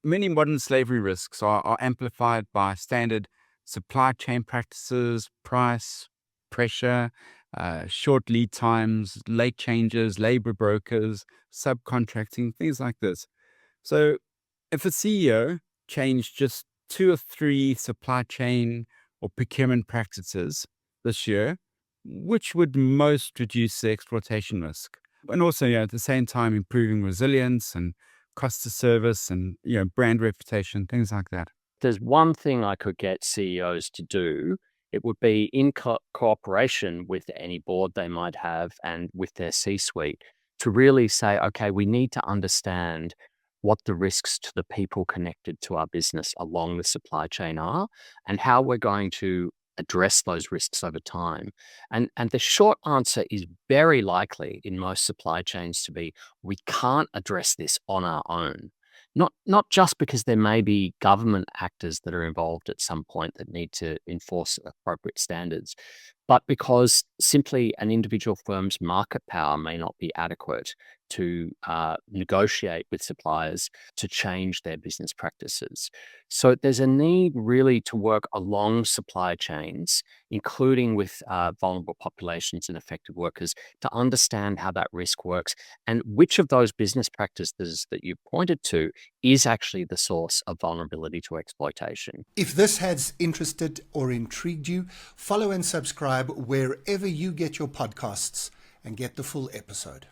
Many modern slavery risks are amplified by standard supply chain practices, price, pressure, short lead times, late changes, labor brokers, subcontracting, things like this. So, if a CEO changed just two or three supply chain or procurement practices this year, which would most reduce the exploitation risk? And also, at the same time, improving resilience and cost of service and, brand reputation, things like that. There's one thing I could get CEOs to do. It would be in cooperation with any board they might have and with their C-suite to really say, okay, we need to understand what the risks to the people connected to our business along the supply chain are and how we're going to address those risks over time. And the short answer is very likely in most supply chains to be we can't address this on our own. Not just because there may be government actors that are involved at some point that need to enforce appropriate standards, but because simply an individual firm's market power may not be adequate to negotiate with suppliers to change their business practices. So there's a need really to work along supply chains, including with vulnerable populations and affected workers, to understand how that risk works and which of those business practices that you pointed to is actually the source of vulnerability to exploitation. If this has interested or intrigued you, follow and subscribe wherever you get your podcasts and get the full episode.